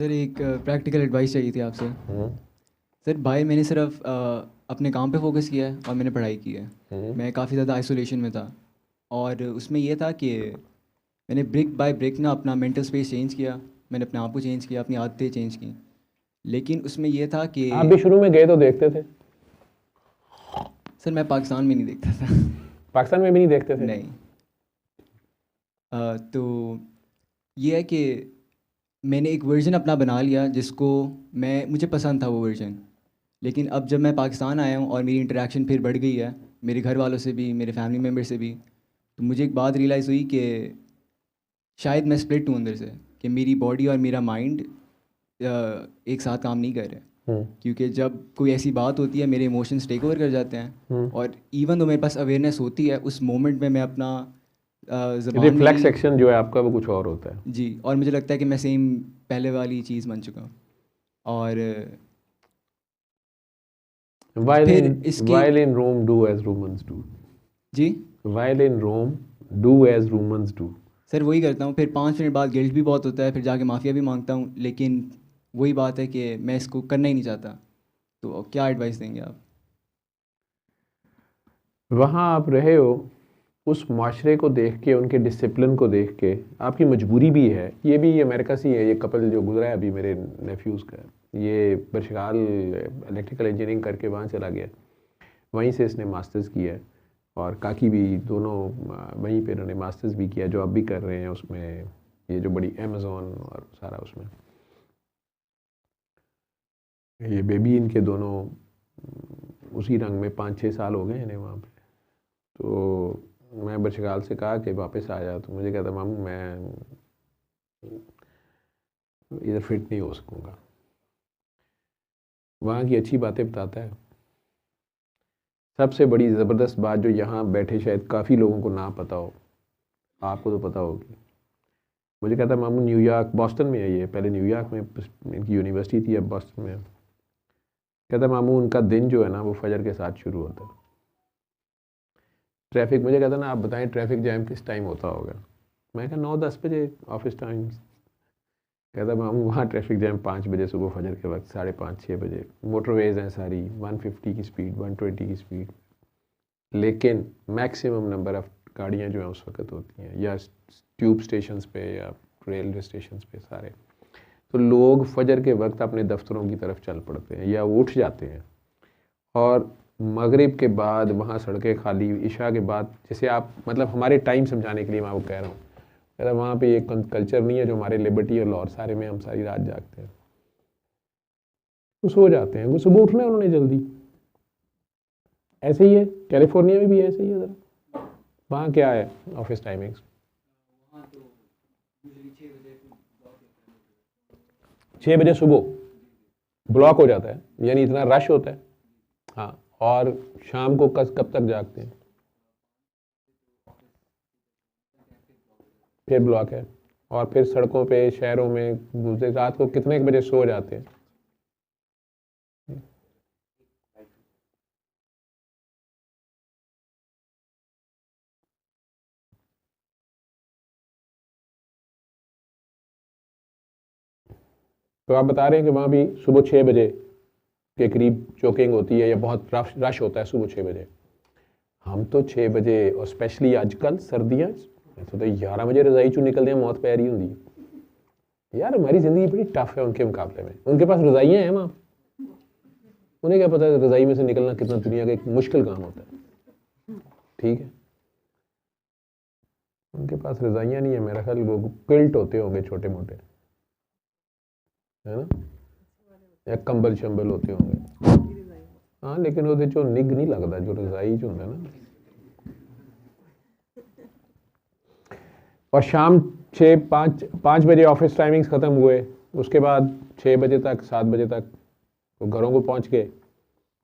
Sir एक practical advice चाहिए थी आपसे। हम्म। सर भाई मैंने सिर्फ अपने काम पे फोकस किया है और मैंने पढ़ाई की है। हम्म। मैं काफ़ी ज़्यादा आइसोलेशन में था और उसमें ये था कि मैंने ब्रिक बाय ब्रिक ना अपना मेंटल स्पेस चेंज किया। मैंने अपने आप को चेंज किया, अपनी आदतें चेंज की। लेकिन उसमें ये था कि आप भी शुरू में गए तो देखते थे? सर मैं पाकिस्तान में नहीं देखता था। पाकिस्तान में भी नहीं देखते थे? नहीं। तो ये है कि मैंने एक वर्जन अपना बना लिया जिसको मैं मुझे पसंद था वो वर्जन। लेकिन अब जब मैं पाकिस्तान आया हूँ और मेरी इंटरेक्शन फिर बढ़ गई है, मेरे घर वालों से भी, मेरे फैमिली मेम्बर से भी, तो मुझे एक बात रियलाइज़ हुई कि शायद मैं स्प्लिट हूँ अंदर से, कि मेरी बॉडी और मेरा माइंड एक साथ काम नहीं कर रहे। हम्म। क्योंकि जब कोई ऐसी बात होती है मेरे इमोशंस टेक ओवर कर जाते हैं। हम्म। और इवन दो मेरे पास अवेयरनेस होती है, उस मोमेंट में मैं अपना ज़बान रिफ्लेक्स नहीं। एक्शन जो है आपका वो कुछ और होता है। जी, और मुझे लगता है कि मैं सेम पहले वाली चीज़ बन चुका हूँ। और वाइल इन फिर इसके। While in Rome do as Romans do. जी while in Rome do as Romans do. Sir वही करता हूँ, फिर 5 मिनट बाद गिल्ट भी बहुत होता है, फिर जाके माफ़िया भी मांगता हूँ, लेकिन वही बात है कि मैं इसको करना ही नहीं चाहता। तो क्या एडवाइस देंगे आप? वहाँ आप रहे हो, उस माशरे को देख के, उनके डिसिप्लिन को देख के, आपकी मजबूरी भी है। ये भी अमेरिका से ही है, ये कपल जो गुजरा है अभी मेरे नेफ्यूज़ का। ये बरशिगाल इलेक्ट्रिकल इंजीनियरिंग करके वहाँ चला गया, वहीं से इसने मास्टर्स किया है। और काकी भी दोनों वहीं पे इन्होंने मास्टर्स भी किया, जो आप भी कर रहे हैं उसमें, ये जो बड़ी अमेज़ॉन और सारा उसमें। ये बेबी इनके दोनों उसी रंग में 5-6 साल हो गए इन्हें वहाँ पे। तो मैं बरशिगाल से कहा कि वापस आ जा, तो मुझे कहता मामू मैं इधर फिट नहीं हो सकूँगा। वहाँ की अच्छी बातें बताता है। सबसे बड़ी ज़बरदस्त बात जो यहाँ बैठे शायद काफ़ी लोगों को ना पता हो, आपको तो पता होगी। मुझे कहता मामू न्यूयॉर्क, बॉस्टन में है ये, पहले न्यूयॉर्क में इनकी यूनिवर्सिटी थी, अब बॉस्टन में है। कहता मामू उनका दिन जो है ना वो फजर के साथ शुरू होता है। ट्रैफिक, मुझे कहता ना आप बताएं ट्रैफिक जैम किस टाइम होता होगा। मैं कहा 9-10 बजे ऑफिस टाइम। कहता मामू वहाँ ट्रैफिक जैम 5 बजे सुबह फजर के वक्त, 5:30-6 बजे। मोटरवेज हैं सारी, 150 की स्पीड, 120 की स्पीड। लेकिन मैक्सिमम नंबर ऑफ गाड़ियाँ जो हैं उस वक्त होती हैं या ट्यूब स्टेशंस पे या रेलवे स्टेशंस पे सारे। तो लोग फजर के वक्त अपने दफ्तरों की तरफ चल पड़ते हैं या उठ जाते हैं। और मगरिब के बाद वहाँ सड़कें खाली, इशा के बाद, जैसे आप मतलब हमारे टाइम समझाने के लिए मैं वो कह रहा हूँ, कहता वहाँ पे ये कल्चर नहीं है जो हमारे लिबर्टी और लाहौर सारे में हम सारी रात जागते हैं। वो सो जाते हैं, वो सुबह उठना है उन्होंने जल्दी। ऐसे ही है कैलिफोर्निया में भी, ऐसे ही है ज़रा। वहाँ क्या है ऑफिस टाइमिंग्स? 6 बजे सुबह ब्लॉक हो जाता है, यानी इतना रश होता है। हाँ, और शाम को कब तक जागते हैं? फिर ब्लॉक है। और फिर सड़कों पे शहरों में दूसरे रात को कितने बजे सो जाते हैं? तो आप बता रहे हैं कि वहाँ भी सुबह 6 बजे के करीब चोकिंग होती है या बहुत रश रश होता है सुबह 6 बजे। हम तो 6 बजे, और स्पेशली आजकल सर्दियाँ, तो 11 बजे रजाई चू निकलते हैं, मौत पैरी होंगी यार। हमारी ज़िंदगी बड़ी टफ है उनके मुकाबले में। उनके पास रजाइयाँ हैं वहाँ, उन्हें क्या पता है रजाई में से निकलना कितना दुनिया का एक मुश्किल काम होता है। ठीक है, उनके पास रजाइयाँ नहीं है, मेरा ख्याल वो क्विल्ट होते होंगे छोटे मोटे, है ना, या कंबल शंबल होते होंगे। हाँ, लेकिन वो जो निग नहीं लगता, जो रजाई जो होंगे ना। और शाम 5 बजे ऑफिस टाइमिंग्स ख़त्म हुए, उसके बाद 6 बजे तक, 7 बजे तक वो घरों को पहुँच गए।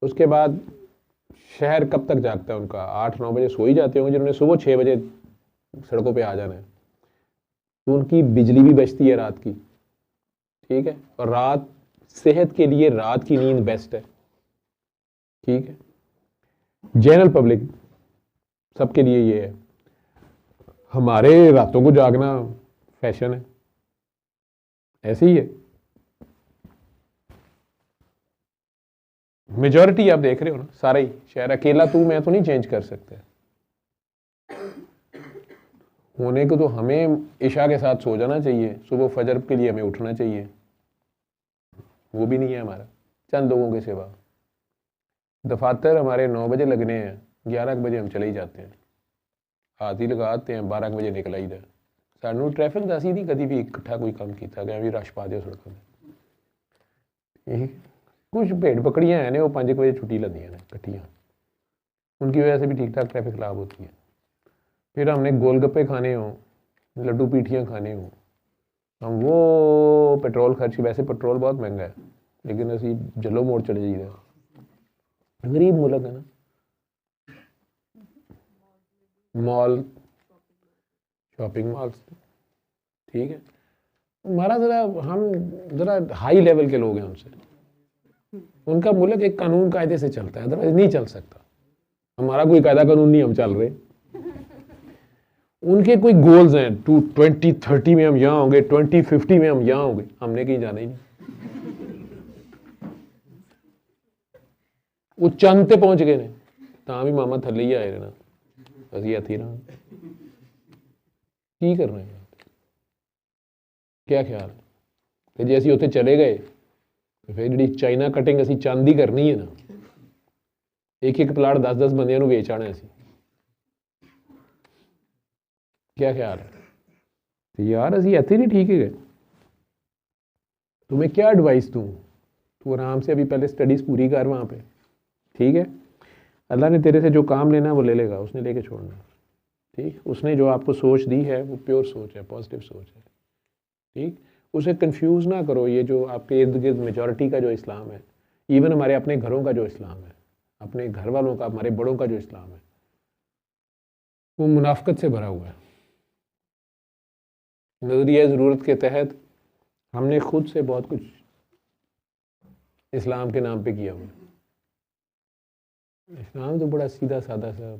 उसके बाद शहर कब तक जागता है उनका? 8-9 बजे सो ही जाते होंगे जिन्होंने सुबह 6 बजे सड़कों पे आ जाना है। तो उनकी बिजली भी बचती है रात की, ठीक है। और रात, सेहत के लिए रात की नींद बेस्ट है, ठीक है। जनरल पब्लिक सबके लिए ये है। हमारे रातों को जागना फैशन है, ऐसे ही है। मेजॉरिटी आप देख रहे हो ना, सारा ही शहर, अकेला तू मैं तो नहीं चेंज कर सकते। होने को तो हमें इशा के साथ सो जाना चाहिए, सुबह फजर के लिए हमें उठना चाहिए, वो भी नहीं है हमारा, चंद लोगों के सिवा। दफातर हमारे 9 बजे लगने हैं, 11 बजे हम चले ही जाते हैं, हाथ ही लगाते हैं, 12 बजे निकल ही जाए। सानू ट्रैफिक दस ही नहीं कभी भी इकट्ठा कोई काम किया गया भी रश पा दिया सड़कों में। कुछ भेड़ बकरियां हैं ने वो 5 बजे छुट्टी लगी ने कट्ठियाँ, उनकी वजह से भी ठीक ठाक ट्रैफिक खराब होती है। फिर हमने गोलगप्पे खाने हों, लड्डू पीठियाँ खाने हों, हम वो पेट्रोल खर्च, वैसे पेट्रोल बहुत महंगा है, लेकिन असी जलो मोड़ चले जाइए, गरीब मुल्क है ना। मॉल, शॉपिंग मॉल्स, ठीक है, हमारा ज़रा, हम ज़रा हाई लेवल के लोग हैं उनसे, उनका मुल्क एक कानून कायदे से चलता है, अदरवाइज नहीं चल सकता। हमारा कोई कायदा कानून नहीं हम चल रहे। उनके कोई गोल्स हैं, 2030 में हम यहाँ होंगे, 2050 में हम यहाँ होंगे, हमने कहीं जाना ही नहीं। वो चंद ते पहुंच गए ने, तां भी मामा थल्ले ही आए ना, असी इत्थे रहां। की करना है, क्या ख्याल है? तो जे असी उत्थे चले गए तो फिर जी चाइना कटिंग असी चंद ही करनी है ना, एक प्लाट 10-10 बंदियां नूं वेच आना असी, क्या ख्याल है? तो यार असी इत्थे नहीं ठीक है। तुम्हें क्या एडवाइस दूँ, तू आराम से अभी पहले स्टडीज़ पूरी कर वहाँ पे, ठीक है, अल्लाह ने तेरे से जो काम लेना है वो ले लेगा, उसने लेके छोड़ना है, ठीक। उसने जो आपको सोच दी है वो प्योर सोच है, पॉजिटिव सोच है, ठीक। उसे कंफ्यूज ना करो, ये जो आपके इर्द गिर्द मेजॉरिटी का जो इस्लाम है, इवन हमारे अपने घरों का जो इस्लाम है, अपने घर वालों का, हमारे बड़ों का जो इस्लाम है, वो मुनाफकत से भरा हुआ है। नज़रिया ज़रूरत के तहत हमने खुद से बहुत कुछ इस्लाम के नाम पे किया हुआ। इस्लाम तो बड़ा सीधा साधा सा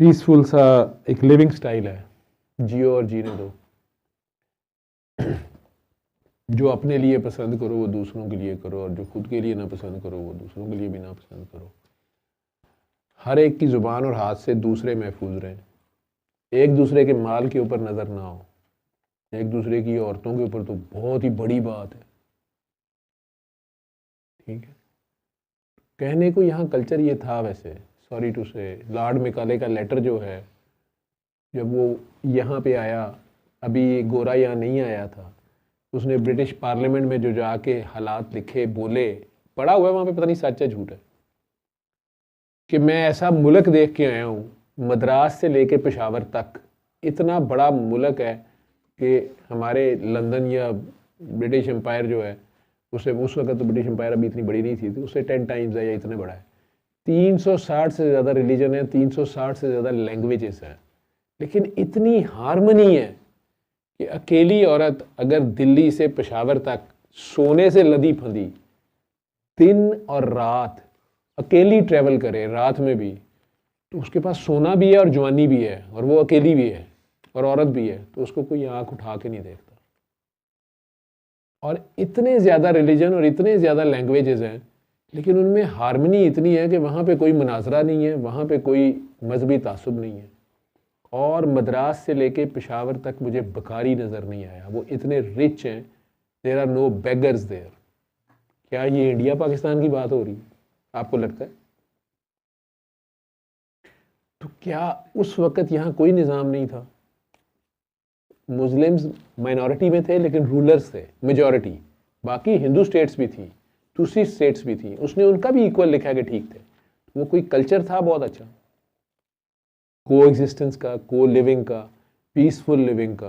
पीसफुल सा एक लिविंग स्टाइल है, जियो और जीने दो। जो अपने लिए पसंद करो वो दूसरों के लिए करो, और जो खुद के लिए ना पसंद करो वो दूसरों के लिए भी ना पसंद करो। हर एक की ज़ुबान और हाथ से दूसरे महफूज रहें, एक दूसरे के माल के ऊपर नज़र ना हो, एक दूसरे की औरतों के ऊपर तो बहुत ही बड़ी बात है, ठीक है। कहने को यहाँ कल्चर ये था, वैसे सॉरी टू से, लॉर्ड मेकाले का लेटर जो है, जब वो यहाँ पे आया, अभी गोरा यहाँ नहीं आया था, उसने ब्रिटिश पार्लियामेंट में जो जाके हालात लिखे, बोले, पढ़ा हुआ है वहाँ पे, पता नहीं सच है झूठ है, कि मैं ऐसा मुल्क देख के आया हूँ, मद्रास से लेके पेशावर तक इतना बड़ा मुल्क है कि हमारे लंदन या ब्रिटिश एम्पायर जो है, उसे उस वक्त तो ब्रिटिश एम्पायर अभी इतनी बड़ी नहीं थी, तो उससे 10 टाइम्स है या इतने बड़ा है। 360 से ज़्यादा रिलीजन है, 360 से ज़्यादा लैंग्वेजेस हैं, लेकिन इतनी हारमनी है कि अकेली औरत अगर दिल्ली से पेशावर तक सोने से लदी फंदी, दिन और रात अकेली ट्रैवल करे, रात में भी, तो उसके पास सोना भी है और जवानी भी है, और वो अकेली भी है और औरत भी है, तो उसको कोई आँख उठा के नहीं देखता। और इतने ज़्यादा रिलीजन और इतने ज़्यादा लैंग्वेजेस हैं, लेकिन उनमें हारमनी इतनी है कि वहाँ पे कोई मुनाजरा नहीं है, वहाँ पे कोई मजहबी तासुब नहीं है। और मद्रास से लेके पेशावर तक मुझे बकारी नज़र नहीं आया, वो इतने रिच हैं, there are no beggars there. क्या ये इंडिया पाकिस्तान की बात हो रही है आपको लगता है? तो क्या उस वक़्त यहाँ कोई निज़ाम नहीं था? मुस्लिम्स माइनॉरिटी में थे, लेकिन रूलर्स थे मेजॉरिटी, बाकी हिंदू स्टेट्स भी थी, दूसरी स्टेट्स भी थी, उसने उनका भी इक्वल लिखा कि ठीक थे। वो कोई कल्चर था बहुत अच्छा, को एग्जिस्टेंस का, को लिविंग का, पीसफुल लिविंग का,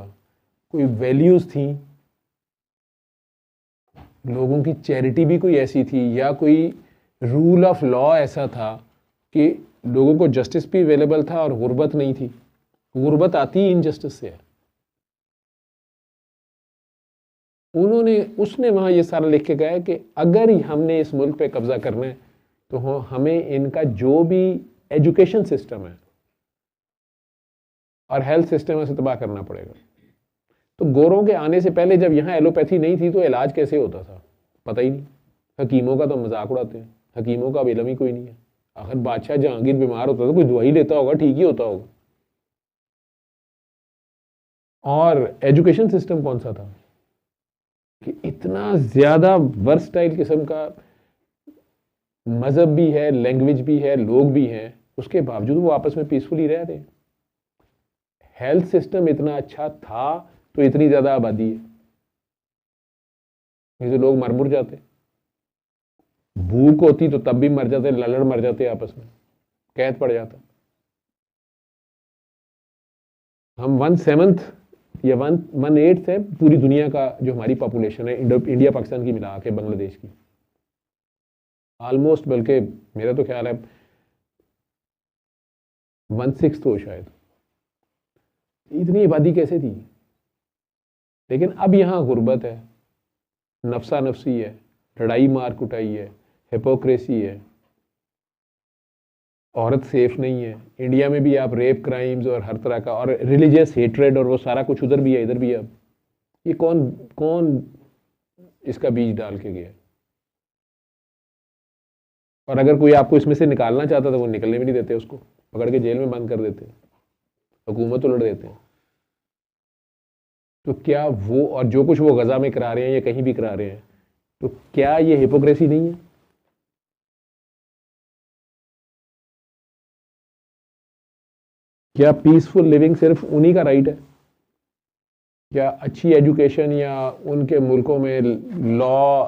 कोई वैल्यूज़ थी, लोगों की चैरिटी भी कोई ऐसी थी, या कोई रूल ऑफ लॉ ऐसा था कि लोगों को जस्टिस भी अवेलेबल था और गुर्बत नहीं थी। गुर्बत आती ही इनजस्टिस से है। उसने वहाँ ये सारा लिख के गया है कि अगर हमने इस मुल्क पे कब्ज़ा करना है तो हमें इनका जो भी एजुकेशन सिस्टम है और हेल्थ सिस्टम है उसे तबाह करना पड़ेगा। तो गोरों के आने से पहले जब यहाँ एलोपैथी नहीं थी तो इलाज कैसे होता था पता ही नहीं। हकीमों का तो मजाक उड़ाते हैं, हकीमों का अब इल्म ही कोई नहीं है। आखिर बादशाह जहांगीर बीमार होता था, कोई दवाई लेता होगा, ठीक ही होता होगा। और एजुकेशन सिस्टम कौन सा था कि इतना ज़्यादा वर्सटाइल किस्म का मज़हब भी है, लैंग्वेज भी है, लोग भी हैं, उसके बावजूद वो आपस में पीसफुली रह रहे हैं। हेल्थ सिस्टम इतना अच्छा था तो इतनी ज़्यादा आबादी है, नहीं तो लोग मर मुर जाते। भूख होती तो तब भी मर जाते, लड़ड़ मर जाते आपस में, कैद पड़ जाता। हम 1/7 या 1/8 है पूरी दुनिया का जो हमारी पॉपुलेशन है, इंडिया पाकिस्तान की मिला के, बांग्लादेश की ऑलमोस्ट, बल्कि मेरा तो ख्याल है 1/6 हो शायद। इतनी आबादी कैसे थी? लेकिन अब यहाँ गुर्बत है, नफसा नफसी है, लड़ाई मार कुटाई है, हिपोक्रेसी है, औरत सेफ नहीं है। इंडिया में भी आप रेप क्राइम्स और हर तरह का, और रिलीजियस हेट्रेड, और वो सारा कुछ उधर भी है इधर भी है। अब ये कौन कौन इसका बीज डाल के गया? और अगर कोई आपको इसमें से निकालना चाहता था, वो निकलने भी नहीं देते, उसको पकड़ के जेल में बंद कर देते, हुकूमत उलट देते हैं। तो क्या वो, और जो कुछ वो गजा में करा रहे हैं या कहीं भी करा रहे हैं, तो क्या ये हिपोक्रेसी नहीं है? क्या पीसफुल लिविंग सिर्फ उन्हीं का राइट है? क्या अच्छी एजुकेशन या उनके मुल्कों में लॉ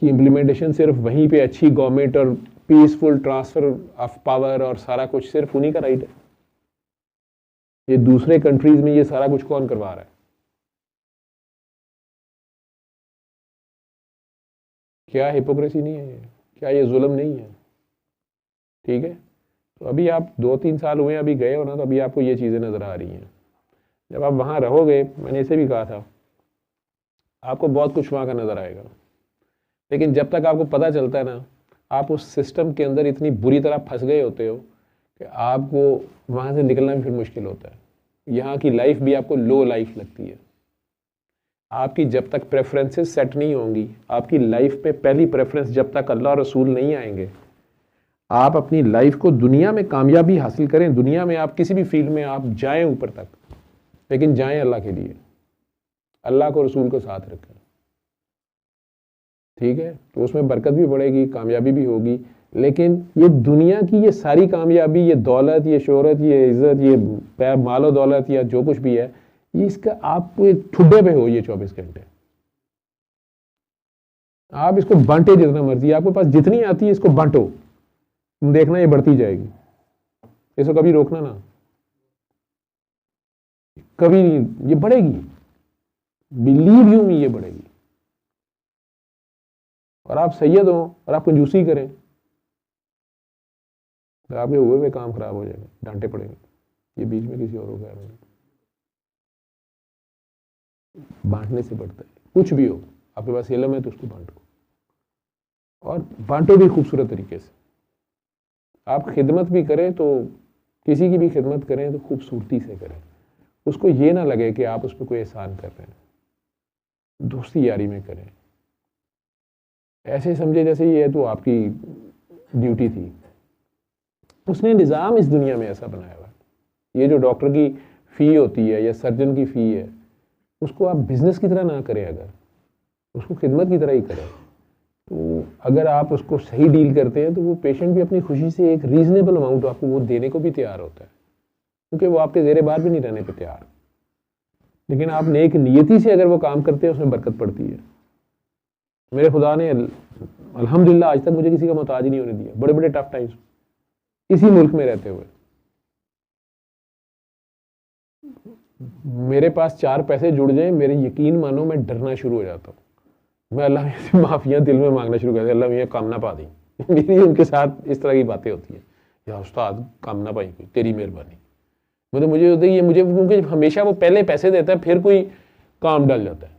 की इम्प्लीमेंटेशन सिर्फ वहीं पे अच्छी गवर्नमेंट और पीसफुल ट्रांसफर ऑफ पावर और सारा कुछ सिर्फ उन्हीं का राइट है? ये दूसरे कंट्रीज में ये सारा कुछ कौन करवा रहा है? क्या हिपोक्रेसी नहीं है ये? क्या ये जुल्म नहीं है? ठीक है, तो अभी आप 2-3 साल हुए अभी गए हो ना, तो अभी आपको ये चीज़ें नज़र आ रही हैं। जब आप वहाँ रहोगे, मैंने इसे भी कहा था, आपको बहुत कुछ वहाँ का नज़र आएगा, लेकिन जब तक आपको पता चलता है ना, आप उस सिस्टम के अंदर इतनी बुरी तरह फंस गए होते हो कि आपको वहाँ से निकलना भी फिर मुश्किल होता है। यहाँ की लाइफ भी आपको लो लाइफ लगती है। आपकी जब तक प्रेफरेंसेस सेट नहीं होंगी, आपकी लाइफ पे पहली प्रेफरेंस जब तक अल्लाह और रसूल नहीं आएंगे, आप अपनी लाइफ को, दुनिया में कामयाबी हासिल करें, दुनिया में आप किसी भी फील्ड में आप जाएं ऊपर तक, लेकिन जाएं अल्लाह के लिए, अल्लाह को रसूल को साथ रखें, ठीक है? तो उसमें बरकत भी बढ़ेगी, कामयाबी भी होगी। लेकिन ये दुनिया की ये सारी कामयाबी, ये दौलत, ये शोहरत, ये इज़्ज़त, ये मालो दौलत या जो कुछ भी है, ये इसका आपको एक ठुड्डे पे हो ये 24 घंटे। आप इसको बांटे जितना मर्जी, आपके पास जितनी आती है इसको बांटो, तुम देखना ये बढ़ती जाएगी, इसको कभी रोकना ना, कभी नहीं, ये बढ़ेगी, बिलीव यू मी, ये बढ़ेगी। और आप सैयद हो और आप कंजूसी करें तो आपके हुए हुए काम खराब हो जाएंगे, डांटे पड़ेंगे, ये बीच में किसी और को कह रहा हूँ। बांटने से बढ़ता है, कुछ भी हो, आपके पास इल्म है तो उसको बांटो, और बांटो भी खूबसूरत तरीके से। आप खिदमत भी करें तो, किसी की भी खिदमत करें तो खूबसूरती से करें, उसको ये ना लगे कि आप उस पर कोई एहसान कर रहे हैं। दोस्ती यारी में करें, ऐसे समझे जैसे ये तो आपकी ड्यूटी थी। उसने निज़ाम इस दुनिया में ऐसा बनाया हुआ है। ये जो डॉक्टर की फ़ी होती है या सर्जन की फ़ी है, उसको आप बिज़नेस की तरह ना करें, अगर उसको खिदमत की तरह ही करें, तो अगर आप उसको सही डील करते हैं तो वो पेशेंट भी अपनी खुशी से एक रीज़नेबल अमाउंट आपको वो देने को भी तैयार होता है, क्योंकि वो आपके ज़ेरे बार भी नहीं रहने पे तैयार। लेकिन आप नेक नियति से अगर वो काम करते हैं, उसमें बरकत पड़ती है। मेरे खुदा ने अल्हम्दुलिल्लाह आज तक मुझे किसी का मोहताज ही नहीं होने दिया, बड़े बड़े टफ टाइम्स इसी मुल्क में रहते हुए। मेरे पास 4 पैसे जुड़ जाएं, मेरे यकीन मानो मैं डरना शुरू हो जाता हूँ, मैं अल्लाह से माफिया दिल में मांगना शुरू कर दिया, अल्लाह मुझे काम ना पा दी। मेरी उनके साथ इस तरह की बातें होती हैं, या उस्ताद काम ना पाई कोई, तेरी मेहरबानी। मतलब मुझे होता है ये, मुझे क्योंकि हमेशा वो पहले पैसे देता है फिर कोई काम डाल जाता है।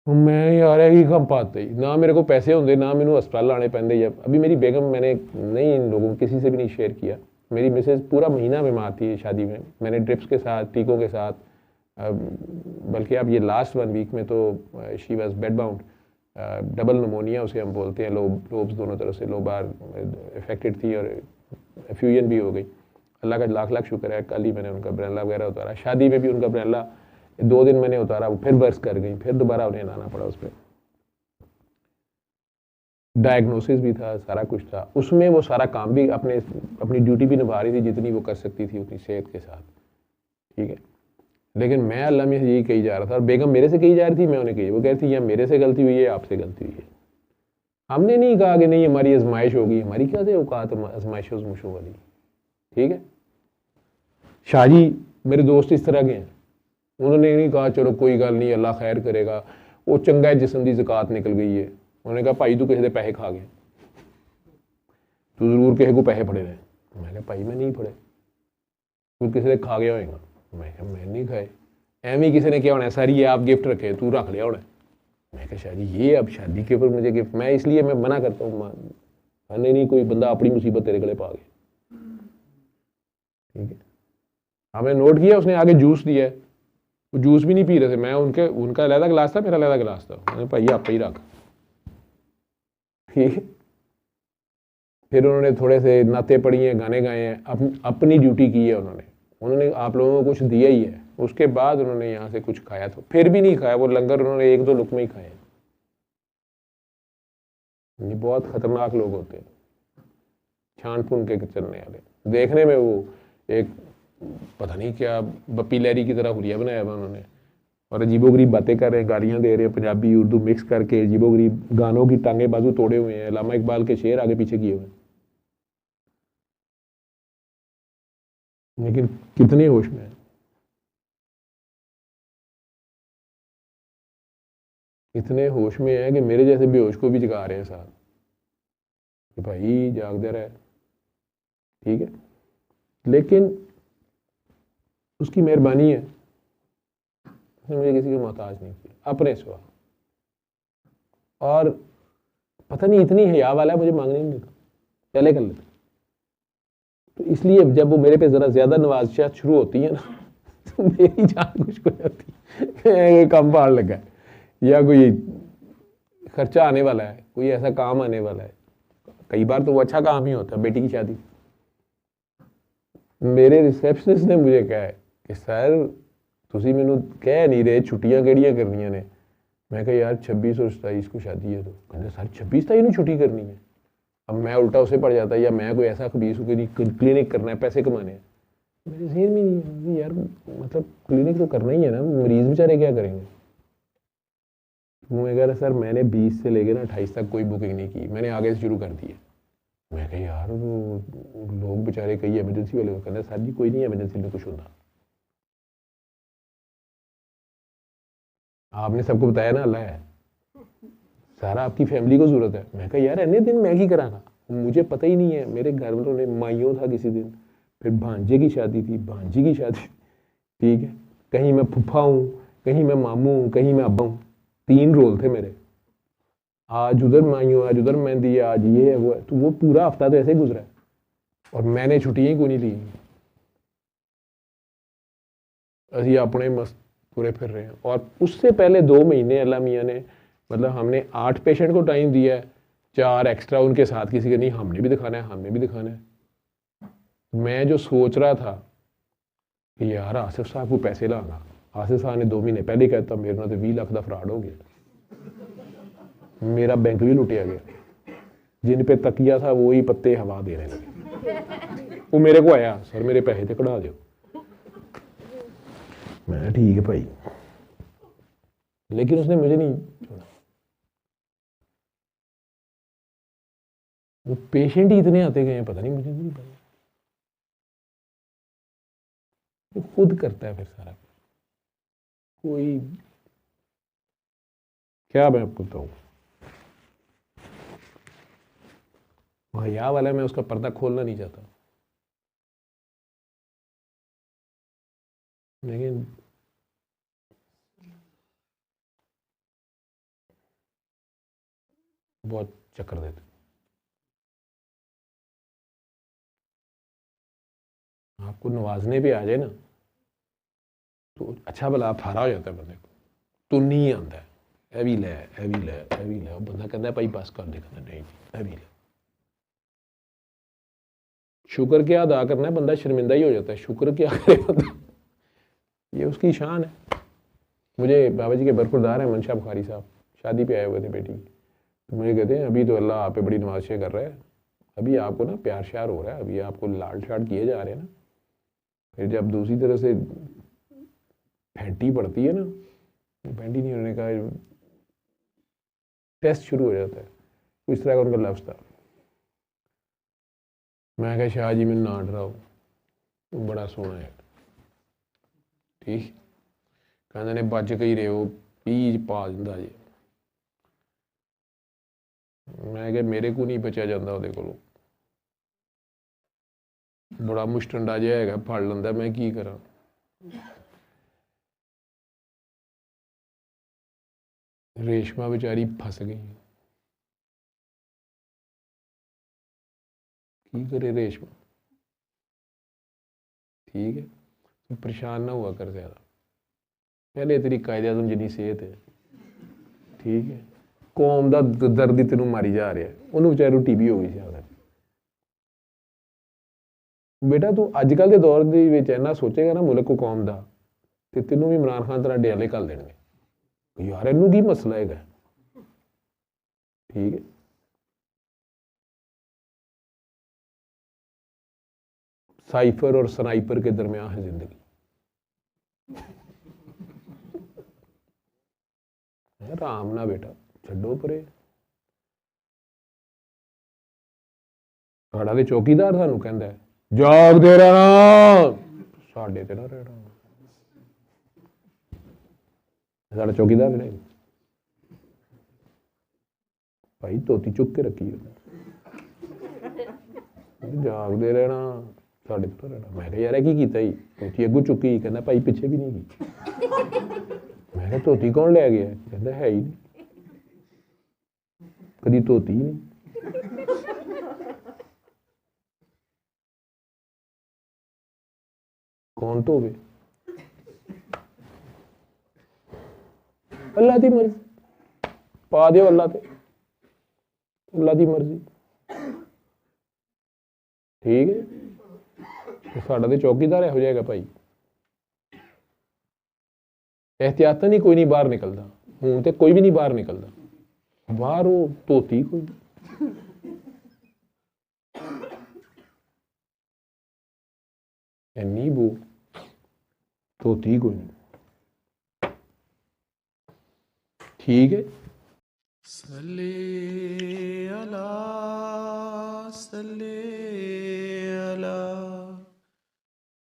मैं यार ही कम पाते ही ना, मेरे को पैसे होंगे ना मैंने अस्पताल लाने पैंदे। अभी मेरी बेगम, मैंने नहीं इन लोगों किसी से भी नहीं शेयर किया, मेरी मिसेज पूरा महीना बीमार थी शादी में, मैंने ड्रिप्स के साथ, टीकों के साथ, बल्कि अब ये लास्ट 1 वीक में तो she was bed bound. Double pneumonia उसे हम बोलते हैं, लोब्स दोनों तरफ से लोबार इफेक्टेड थी और एफ्यूजन भी हो गई। अल्लाह का लाख लाख शुक्र है, कल ही मैंने उनका ब्रेनला वगैरह उतारा, शादी में भी उनका ब्रेनला 2 दिन मैंने उतारा, वो फिर बर्स कर गई, फिर दोबारा उन्हें लाना पड़ा उस पर। डायग्नोसिस भी था, सारा कुछ था उसमें, वो सारा काम भी अपनी ड्यूटी भी निभा रही थी जितनी वो कर सकती थी अपनी सेहत के साथ, ठीक है। लेकिन मैं अल्लाह में यही कही जा रहा था और बेगम मेरे से कही जा रही थी, मैं उन्हें कही, वो कह रही थी या मेरे से गलती हुई है, आपसे गलती हुई है। हमने नहीं कहा कि नहीं हमारी आजमाइश होगी, हमारी क्या से औकात आजमाइश उजमुशों वाली, ठीक है। शाहजी मेरे दोस्त इस तरह के हैं, उन्होंने नहीं कहा चलो कोई गल नहीं अल्लाह खैर करेगा, वो चंगा जिस्म की ज़कात निकल गई है, उन्होंने कहा भाई तू किसी के पैसे खा गया, तू जरूर किसी को पैसे फड़े रहे। मैं कहा भाई मैं नहीं फड़े, तू किसी ने खा गया होएगा। मैं कहा मैं नहीं खाए, एवं किसी ने क्या होना सर ये आप गिफ्ट रखे तू रख लिया होना। मैं कहा शादी ये अब शादी के ऊपर मुझे गिफ्ट, मैं इसलिए मैं मना करता हूँ, नहीं कोई बंदा अपनी मुसीबत तेरे गले पा गया, ठीक है। हमने नोट किया, उसने आगे जूस दिया है, वो जूस भी नहीं पी रहे थे, मैं उनका अलहदा गिलास था, मेरा अलहदा गिलास था, मैंने भाई आप ही रख, ठीक है। फिर उन्होंने थोड़े से नाते पढ़ी हैं, गाने गाए हैं, अपनी ड्यूटी की है उन्होंने आप लोगों को कुछ दिया ही है। उसके बाद उन्होंने यहाँ से कुछ खाया तो फिर भी नहीं खाया, वो लंगर उन्होंने 1-2 लुकमे ही खाए। ये बहुत खतरनाक लोग होते हैं, छान फून के चलने वाले। देखने में वो एक पता नहीं क्या बप्पी लहरी की तरह हुलिया बनाया हुआ उन्होंने, और अजीबोगरीब बातें कर रहे हैं, गालियाँ दे रहे हैं, पंजाबी उर्दू मिक्स करके अजीबोगरीब गानों की टांगे बाजू तोड़े हुए हैं, अल्लामा इकबाल के शेर आगे पीछे किए हुए हैं। लेकिन कितने होश में है, इतने होश में है कि मेरे जैसे बेहोश को भी जगा रहे हैं साथ कि भाई जागते रहे, ठीक है। लेकिन उसकी मेहरबानी है, उसने मुझे किसी को मोहताज नहीं किया अपने सिवा, और पता नहीं इतनी हया वाला है मुझे मांगने नहीं देता, पहले कर लेता। तो इसलिए जब वो मेरे पे ज़रा ज़्यादा नवाज़िशात शुरू होती है ना तो मेरी जान खुश हो जाती है, कम पार लगा है या कोई खर्चा आने वाला है, कोई ऐसा काम आने वाला है। कई बार तो वो अच्छा काम ही होता है, बेटी की शादी। मेरे रिसेप्शनिस्ट ने मुझे कहा है कि सर तुसी मैनू कह नहीं रहे छुट्टियां केड़ियां करनियां ने। मैं कहा यार 26 और 27 को शादी है, तो कहते सर 26-27 छुट्टी करनी है। अब मैं उल्टा उसे पड़ जाता है, या मैं कोई ऐसा खबीस हूँ कि क्लिनिक करना है, पैसे कमाने हैं। मेरे जहन में नहीं है यार, मतलब क्लिनिक तो करना ही है ना, मरीज बेचारे क्या करेंगे। मैं कह रहा सर मैंने 20 से लेकर ना 28 तक कोई बुकिंग नहीं की, मैंने आगे से शुरू कर दी है। मैं कहा यार वो लोग बेचारे कई एमरजेंसी वाले कहते सर जी कोई नहीं एमरजेंसी में कुछ होता, आपने सबको बताया ना अल्लाह है, सारा आपकी फैमिली को ज़रूरत है। मैं कहा यार इतने दिन मैं ही कराना, मुझे पता ही नहीं है। मेरे घर वालों ने माइयों था किसी दिन, फिर भांजे की शादी थी, भांजी की शादी, ठीक है। कहीं मैं फुफा हूँ, कहीं मैं मामू हूँ, कहीं मैं अब्बा हूँ, 3 रोल थे मेरे। आज उधर माइयों, आज उधर मेहंदी है, आज ये है वो है, तो वो पूरा हफ्ता तो ऐसे ही गुजरा है और मैंने छुट्टियाँ ही कोई नहीं ली। अभी अपने मस्त पूरे फिर रहे हैं। और उससे पहले 2 महीने अल्लाह मियाँ ने, मतलब हमने 8 पेशेंट को टाइम दिया है, 4 एक्स्ट्रा उनके साथ किसी के नहीं, हमने भी दिखाना है, हमने भी दिखाना है। मैं जो सोच रहा था कि यार आसिफ साहब को पैसे लाना, आसिफ साहब ने 2 महीने पहले ही कहता मेरे ना तो 20 लाख का फ्रॉड हो गया, मेरा बैंक भी लुटिया गया, जिन पे तकिया था वो ही पत्ते हवा देने लगे। वो मेरे को आया सर मेरे पैसे तो कढ़ा दो, मैं ठीक है भाई, लेकिन उसने मुझे नहीं छोड़ा। वो पेशेंट ही इतने आते गए हैं, पता नहीं मुझे नहीं पता, वो खुद करता है फिर सारा। कोई क्या मैं आपको बताऊं, हया वाला मैं उसका पर्दा खोलना नहीं चाहता, लेकिन बहुत चक्कर देते। आपको नवाजने पे आ जाए ना तो अच्छा भला फारा हो जाता है बंदे को, तो नहीं आता है ਇਹ ਵੀ ਲੈ ਇਹ ਵੀ ਲੈ ਇਹ ਵੀ ਲੈ ਉਹ ਬੰਦਾ ਕਹਿੰਦਾ ਭਾਈ ਬਸ ਕਰ ਦੇ ਕਹਿੰਦਾ नहीं ਇਹ भी ले शुक्र क्या अदा करना है बंदा शर्मिंदा ही हो जाता है शुक्र क्या करे बंदा ये उसकी शान है। मुझे बाबा जी के बरखुरदार हैं मनशा बुखारी साहब शादी पे आए हुए थे बेटी की तो मुझे कहते हैं अभी तो अल्लाह आप पे बड़ी नवाज़ें कर रहा है अभी आपको ना प्यार श्यार हो रहा है अभी आपको लाड शाड किए जा रहे हैं ना फिर जब दूसरी तरह से फैंटी पड़ती है ना फैंटी नहीं होने का टेस्ट शुरू हो जाता है इस तरह का उनका लफ्ज़ था। मैं कहा शाह जी मैंने ना डराओ बड़ा सोहना है ठीक कहते ने बच के ही रहो पीज पा दिंदा जी मैं क्या मेरे को नहीं बचा जाता ਉਹਦੇ ਕੋਲੋਂ बड़ा मुशटंडा जिहा हैगा फड़ लैंदा मैं की करा रेशमा बेचारी फस गई की करे रेशमा ठीक है तो परेशान ना हुआ कर ज़्यादा पहले तेरी कायदे आज़म जिन्नी सेहत है ठीक है कौम का दर्द ही तेन मारी जा रहा है उन्होंने बेचारे टीबी हो गई ज़्यादा बेटा तू अजकल के दौर के इन्ना सोचेगा ना मुल्क को कौम का तो तेनों भी इमरान खान तेरा डेले घल देंगे यार इनू की मसला है ठीक है साइफर और स्नाइपर के दरमियान है जिंदगी आराम ना बेटा छड्डो परे साड़ा ते चौकीदार सानू कहंदा है जागदे रहना साडे ते ना रहना साड़ा चौकीदार ने भाई धोती चुक के रखी जागदे रहना साढ़े तो रहना मैं कहा यार की कीता ही धोती अगू चुकी कहना भाई पिछे भी नहीं की मैं कहा धोती कौन ले गया कहता है ही नहीं कभी धोती ही नहीं कौन धोवे अल्लाह की मर्जी पा दो अल्लाह ते अल्लाह की मर्जी ठीक है साड़ा तो चौकीदार हो जाएगा भाई एहतियातन ही कोई नहीं बाहर निकलता हूँ तो कोई भी नहीं बाहर निकलता बाहर वो धोती कोई इन्नी बू धोती कोई नहीं ठीक है सल्ले अला सल्ले अला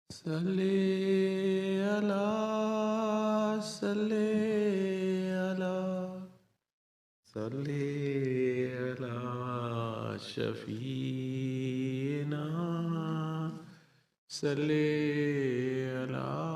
सल्ले अला सल्ले अला सल्ले अला शफीना सल्ले अला